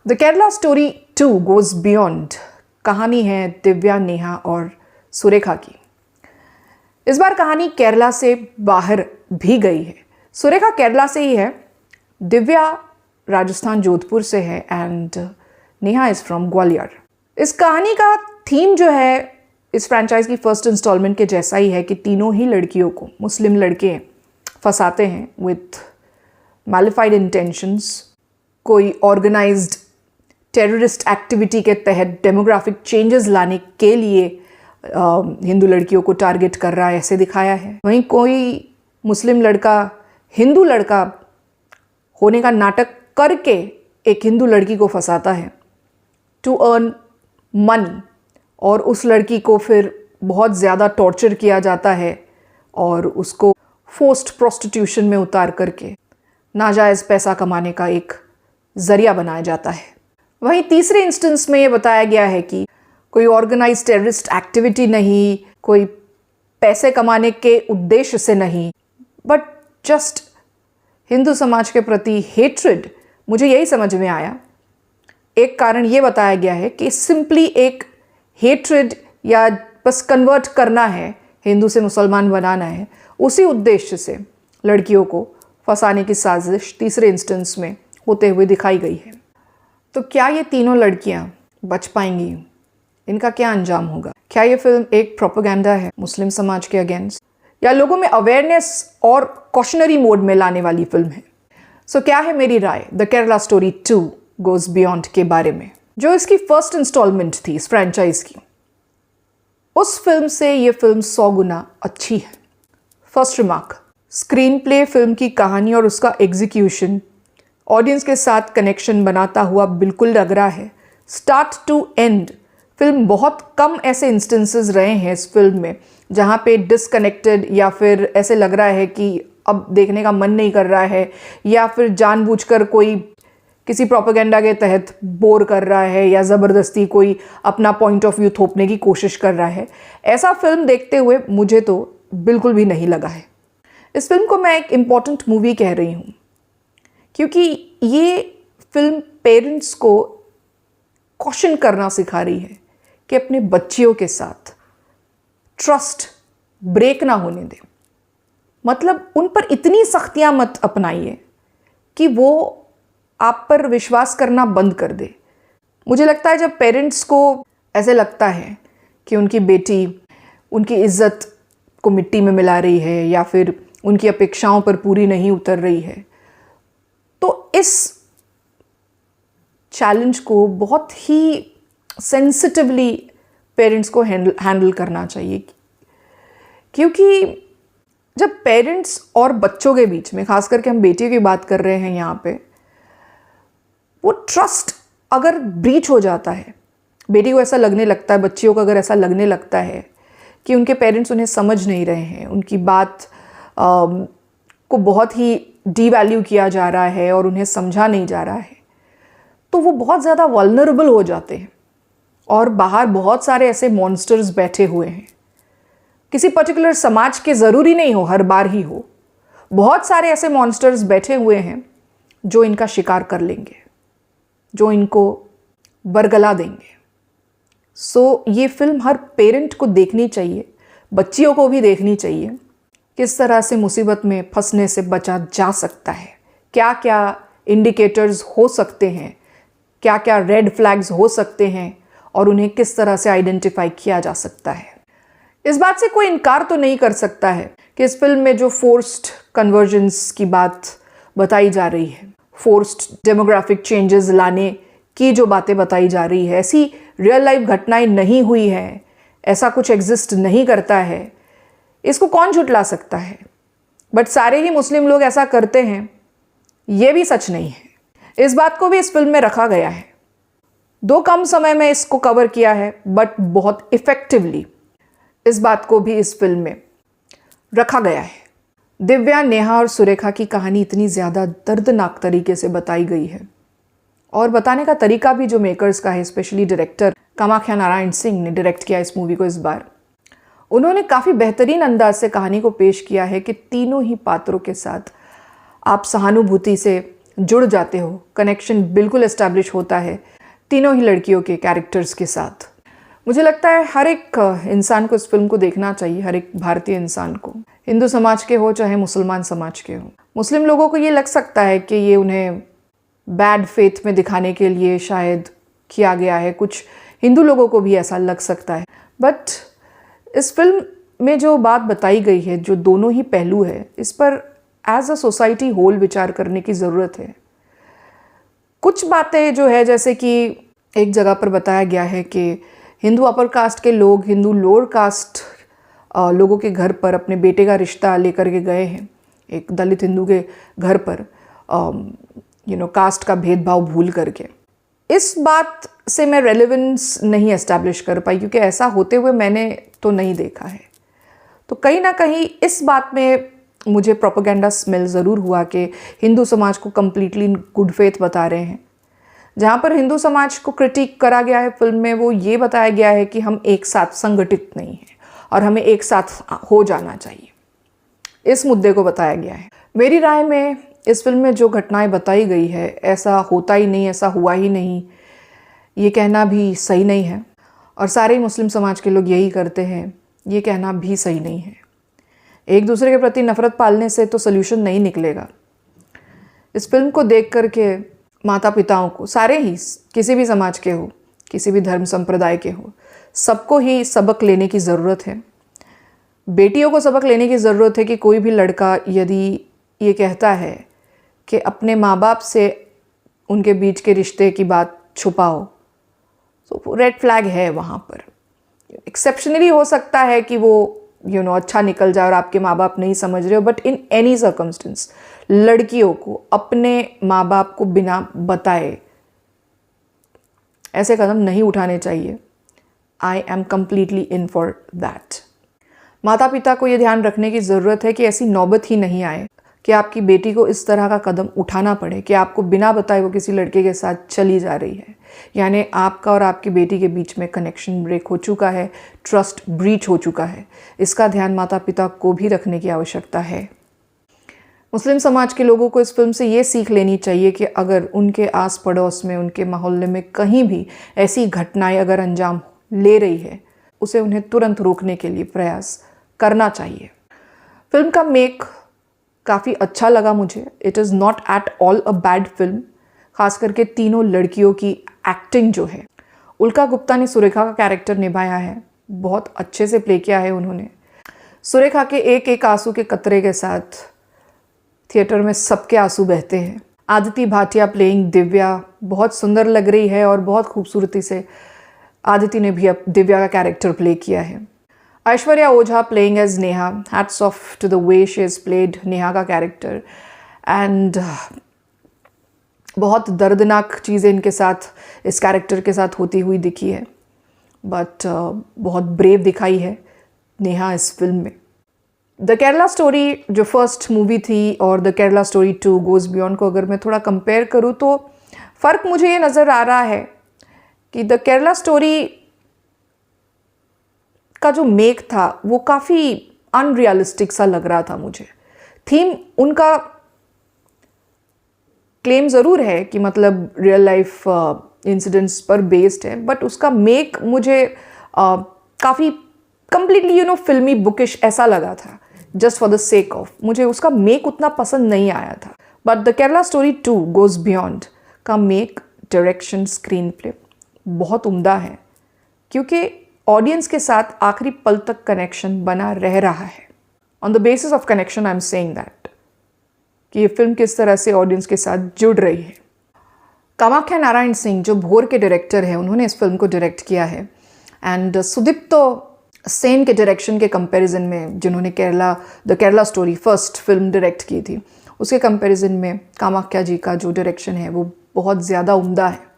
The Kerala story 2 goes beyond कहानी है दिव्या, नेहा और सुरेखा की। इस बार कहानी केरला से बाहर भी गई है। सुरेखा केरला से ही है, दिव्या राजस्थान जोधपुर से है and Neha is from Gwalior. इस कहानी का थीम जो है इस फ्रेंचाइज की फर्स्ट इंस्टॉलमेंट के जैसा ही है कि तीनों ही लड़कियों को, मुस्लिम लड़के फंसाते हैं विथ मैलिफाइड इंटेंशंस। कोई ऑर्गेनाइज्ड टेररिस्ट एक्टिविटी के तहत डेमोग्राफिक चेंजेस लाने के लिए हिंदू लड़कियों को टारगेट कर रहा है, ऐसे दिखाया है। वहीं कोई मुस्लिम लड़का हिंदू लड़का होने का नाटक करके एक हिंदू लड़की को फंसाता है टू अर्न मनी, और उस लड़की को फिर बहुत ज़्यादा टॉर्चर किया जाता है और उसको फोर्स्ड प्रोस्टिट्यूशन में उतार करके नाजायज़ पैसा कमाने का एक ज़रिया बनाया जाता है। वहीं तीसरे इंस्टेंस में ये बताया गया है कि कोई ऑर्गेनाइज्ड टेररिस्ट एक्टिविटी नहीं, कोई पैसे कमाने के उद्देश्य से नहीं, बट जस्ट हिंदू समाज के प्रति हेट्रेड। मुझे यही समझ में आया। एक कारण ये बताया गया है कि सिंपली एक हेट्रेड या बस कन्वर्ट करना है, हिंदू से मुसलमान बनाना है, उसी उद्देश्य से लड़कियों को फंसाने की साजिश तीसरे इंस्टेंस में होते हुए दिखाई गई है। तो क्या ये तीनों लड़कियां बच पाएंगी? इनका क्या अंजाम होगा? क्या ये फिल्म एक प्रोपेगेंडा है मुस्लिम समाज के अगेंस्ट, या लोगों में अवेयरनेस और कॉशनरी मोड में लाने वाली फिल्म है? सो क्या है मेरी राय the Kerala story 2 goes beyond के बारे में, जो इसकी फर्स्ट इंस्टॉलमेंट थी इस फ्रेंचाइज की। उस फिल्म से ये फिल्म 100 गुना अच्छी है। First remark, screen play, film की कहानी और उसका एग्जीक्यूशन ऑडियंस के साथ कनेक्शन बनाता हुआ बिल्कुल लग रहा है। स्टार्ट टू एंड फिल्म, बहुत कम ऐसे इंस्टेंसेस रहे हैं इस फिल्म में जहाँ पे डिसकनेक्टेड या फिर ऐसे लग रहा है कि अब देखने का मन नहीं कर रहा है, या फिर जानबूझकर कोई किसी प्रोपेगेंडा के तहत बोर कर रहा है या ज़बरदस्ती कोई अपना पॉइंट ऑफ व्यू थोपने की कोशिश कर रहा है। ऐसा फिल्म देखते हुए मुझे तो बिल्कुल भी नहीं लगा है। इस फिल्म को मैं एक इम्पॉर्टेंट मूवी कह रही हूँ क्योंकि ये फिल्म पेरेंट्स को कॉशन करना सिखा रही है कि अपने बच्चियों के साथ ट्रस्ट ब्रेक ना होने दें। मतलब उन पर इतनी सख्तियां मत अपनाइए कि वो आप पर विश्वास करना बंद कर दे। मुझे लगता है जब पेरेंट्स को ऐसे लगता है कि उनकी बेटी उनकी इज्जत को मिट्टी में मिला रही है या फिर उनकी अपेक्षाओं पर पूरी नहीं उतर रही है, तो इस चैलेंज को बहुत ही सेंसिटिवली पेरेंट्स को हैंडल करना चाहिए। क्योंकि जब पेरेंट्स और बच्चों के बीच में, खास करके हम बेटियों की बात कर रहे हैं यहाँ पे, वो ट्रस्ट अगर ब्रीच हो जाता है, बेटी को ऐसा लगने लगता है, बच्चियों को अगर ऐसा लगने लगता है कि उनके पेरेंट्स उन्हें समझ नहीं रहे हैं, उनकी बात को बहुत ही डीवैल्यू किया जा रहा है और उन्हें समझा नहीं जा रहा है, तो वो बहुत ज़्यादा वल्नरेबल हो जाते हैं। और बाहर बहुत सारे ऐसे मॉन्स्टर्स बैठे हुए हैं, किसी पर्टिकुलर समाज के ज़रूरी नहीं हो, हर बार ही हो, बहुत सारे ऐसे मॉन्स्टर्स बैठे हुए हैं जो इनका शिकार कर लेंगे, जो इनको बरगला देंगे। सो ये फिल्म हर पेरेंट को देखनी चाहिए, बच्चियों को भी देखनी चाहिए, किस तरह से मुसीबत में फंसने से बचा जा सकता है, क्या क्या इंडिकेटर्स हो सकते हैं, क्या क्या रेड फ्लैग्स हो सकते हैं और उन्हें किस तरह से आइडेंटिफाई किया जा सकता है। इस बात से कोई इनकार तो नहीं कर सकता है कि इस फिल्म में जो फोर्स्ड कन्वर्जेंस की बात बताई जा रही है, फोर्स्ड डेमोग्राफिक चेंजेस लाने की जो बातें बताई जा रही है, ऐसी रियल लाइफ घटनाएं नहीं हुई हैं, ऐसा कुछ एग्जिस्ट नहीं करता है, इसको कौन झुटला सकता है। बट सारे ही मुस्लिम लोग ऐसा करते हैं, ये भी सच नहीं है। इस बात को भी इस फिल्म में रखा गया है। 2 कम समय में इसको कवर किया है, बट बहुत इफेक्टिवली इस बात को भी इस फिल्म में रखा गया है। दिव्या, नेहा और सुरेखा की कहानी इतनी ज़्यादा दर्दनाक तरीके से बताई गई है, और बताने का तरीका भी जो मेकर्स का है, स्पेशली डायरेक्टर कामाख्या नारायण सिंह ने डायरेक्ट किया इस मूवी को इस बार। उन्होंने काफ़ी बेहतरीन अंदाज से कहानी को पेश किया है कि तीनों ही पात्रों के साथ आप सहानुभूति से जुड़ जाते हो, कनेक्शन बिल्कुल एस्टैब्लिश होता है तीनों ही लड़कियों के कैरेक्टर्स के साथ। मुझे लगता है हर एक इंसान को इस फिल्म को देखना चाहिए, हर एक भारतीय इंसान को, हिंदू समाज के हो चाहे मुसलमान समाज के हो। मुस्लिम लोगों को ये लग सकता है कि ये उन्हें बैड फेथ में दिखाने के लिए शायद किया गया है, कुछ हिंदू लोगों को भी ऐसा लग सकता है, बट इस फिल्म में जो बात बताई गई है, जो दोनों ही पहलू है, इस पर एज अ सोसाइटी होल विचार करने की ज़रूरत है। कुछ बातें जो है, जैसे कि एक जगह पर बताया गया है कि हिंदू अपर कास्ट के लोग हिंदू लोअर कास्ट लोगों के घर पर अपने बेटे का रिश्ता लेकर के गए हैं, एक दलित हिंदू के घर पर, कास्ट का भेदभाव भूल करके। इस बात से मैं रेलेवेंस नहीं एस्टैब्लिश कर पाई, क्योंकि ऐसा होते हुए मैंने तो नहीं देखा है। तो कहीं ना कहीं इस बात में मुझे प्रोपेगेंडा स्मेल ज़रूर हुआ कि हिंदू समाज को कम्प्लीटली गुड फेथ बता रहे हैं। जहाँ पर हिंदू समाज को क्रिटिक करा गया है फिल्म में, वो ये बताया गया है कि हम एक साथ संगठित नहीं हैं और हमें एक साथ हो जाना चाहिए, इस मुद्दे को बताया गया है। मेरी राय में इस फिल्म में जो घटनाएं बताई गई है, ऐसा होता ही नहीं, ऐसा हुआ ही नहीं, ये कहना भी सही नहीं है, और सारे मुस्लिम समाज के लोग यही करते हैं, ये कहना भी सही नहीं है। एक दूसरे के प्रति नफरत पालने से तो सोल्यूशन नहीं निकलेगा। इस फिल्म को देख करके माता पिताओं को, सारे ही, किसी भी समाज के हो, किसी भी धर्म संप्रदाय के हो, सबको ही सबक लेने की ज़रूरत है। बेटियों को सबक लेने की ज़रूरत है कि कोई भी लड़का यदि ये कहता है कि अपने माँ बाप से उनके बीच के रिश्ते की बात छुपाओ, तो रेड फ्लैग है वहाँ पर। एक्सेप्शनली हो सकता है कि वो अच्छा निकल जाए और आपके माँ बाप नहीं समझ रहे हो, बट इन एनी सर्कमस्टेंस लड़कियों को अपने माँ बाप को बिना बताए ऐसे कदम नहीं उठाने चाहिए। I am completely in for that. माता पिता को ये ध्यान रखने की ज़रूरत है कि ऐसी नौबत ही नहीं आए कि आपकी बेटी को इस तरह का कदम उठाना पड़े कि आपको बिना बताए वो किसी लड़के के साथ चली जा रही है। यानी आपका और आपकी बेटी के बीच में कनेक्शन ब्रेक हो चुका है, ट्रस्ट ब्रीच हो चुका है। इसका ध्यान माता पिता को भी रखने की आवश्यकता है। मुस्लिम समाज के लोगों को इस फिल्म से ये सीख लेनी चाहिए कि अगर उनके आस पड़ोस में, उनके मोहल्ले में कहीं भी ऐसी घटनाएं अगर अंजाम ले रही है, उसे उन्हें तुरंत रोकने के लिए प्रयास करना चाहिए। फिल्म का मेक काफ़ी अच्छा लगा मुझे। It is not at all a bad film. खास करके तीनों लड़कियों की एक्टिंग जो है, उल्का गुप्ता ने सुरेखा का कैरेक्टर निभाया है, बहुत अच्छे से प्ले किया है उन्होंने। सुरेखा के एक एक आंसू के कतरे के साथ थिएटर में सबके आंसू बहते हैं। आदिति भाटिया प्लेइंग दिव्या बहुत सुंदर लग रही है और बहुत खूबसूरती से आदिति ने भी अब दिव्या का कैरेक्टर प्ले किया है। Aishwarya Ojha playing as Neha, hats off to the way she has played Neha का कैरेक्टर। एंड बहुत दर्दनाक चीज़ें इनके साथ, इस कैरेक्टर के साथ होती हुई दिखी है, बट बहुत ब्रेव दिखाई है नेहा इस फिल्म में। द केरला स्टोरी जो फर्स्ट मूवी थी और the Kerala story 2 goes beyond को अगर मैं थोड़ा कंपेयर करूँ तो फ़र्क मुझे ये नज़र आ रहा है कि द केरला स्टोरी का जो मेक था वो काफ़ी अनरियलिस्टिक सा लग रहा था मुझे। थीम उनका क्लेम ज़रूर है कि मतलब रियल लाइफ इंसिडेंट्स पर बेस्ड है, बट उसका मेक मुझे काफ़ी कम्प्लीटली फिल्मी बुकिश ऐसा लगा था, just for the sake of. मुझे उसका मेक उतना पसंद नहीं आया था। But the Kerala story 2 goes beyond का मेक, डायरेक्शन, स्क्रीन प्ले बहुत उम्दा है, क्योंकि ऑडियंस के साथ आखिरी पल तक कनेक्शन बना रह रहा है। On the basis of connection I am saying that कि ये फिल्म किस तरह से ऑडियंस के साथ जुड़ रही है। कामाख्या नारायण सिंह जो भोर के डायरेक्टर हैं, उन्होंने इस फिल्म को डायरेक्ट किया है। एंड सुदीप्तो सेन के डायरेक्शन के कंपैरिजन में, जिन्होंने the Kerala story first film direct की थी, उसके कंपैरिजन में कामाख्या जी का जो डायरेक्शन है वो बहुत ज़्यादा उम्दा है।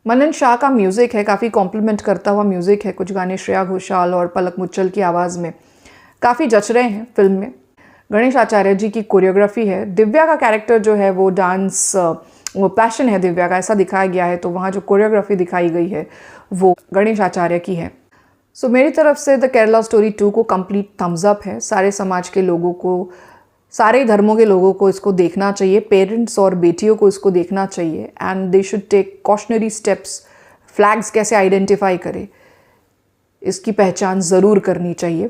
मनन शाह का म्यूज़िक है, काफ़ी कॉम्प्लीमेंट करता हुआ म्यूज़िक है। कुछ गाने श्रेया घोषाल और पलक मुच्छल की आवाज़ में काफ़ी जच रहे हैं फिल्म में। गणेश आचार्य जी की कोरियोग्राफी है। दिव्या का कैरेक्टर जो है वो डांस, वो पैशन है दिव्या का, ऐसा दिखाया गया है। तो वहाँ जो कोरियोग्राफी दिखाई गई है वो गणेश आचार्य की है। सो मेरी तरफ से द केरला स्टोरी 2 को कंप्लीट थम्स अप है। सारे समाज के लोगों को सारे धर्मों के लोगों को इसको देखना चाहिए, पेरेंट्स और बेटियों को इसको देखना चाहिए and they should take cautionary steps. Flags कैसे आइडेंटिफाई करें, इसकी पहचान ज़रूर करनी चाहिए।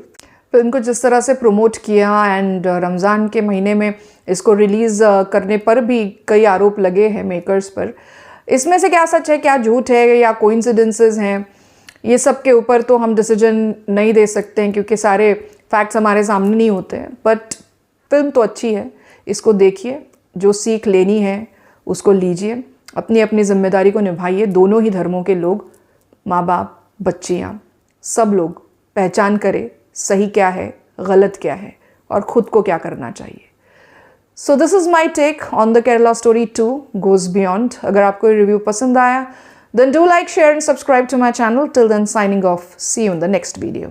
फिल्म को जिस तरह से प्रमोट किया एंड रमज़ान के महीने में इसको रिलीज़ करने पर भी कई आरोप लगे हैं मेकर्स पर। इसमें से क्या सच है, क्या झूठ है या कोइंसिडेंसेस हैं, ये सब के ऊपर तो हम डिसीजन नहीं दे सकते हैं क्योंकि सारे फैक्ट्स हमारे सामने नहीं होते हैं। बट फिल्म तो अच्छी है, इसको देखिए, जो सीख लेनी है उसको लीजिए, अपनी अपनी जिम्मेदारी को निभाइए। दोनों ही धर्मों के लोग, माँ बाप, बच्चियाँ, सब लोग पहचान करें सही क्या है, गलत क्या है और ख़ुद को क्या करना चाहिए। So this is my take on the Kerala story 2 goes beyond. अगर आपको ये रिव्यू पसंद आया then do like, share and subscribe to my channel. Till then, signing off. See you in the next video.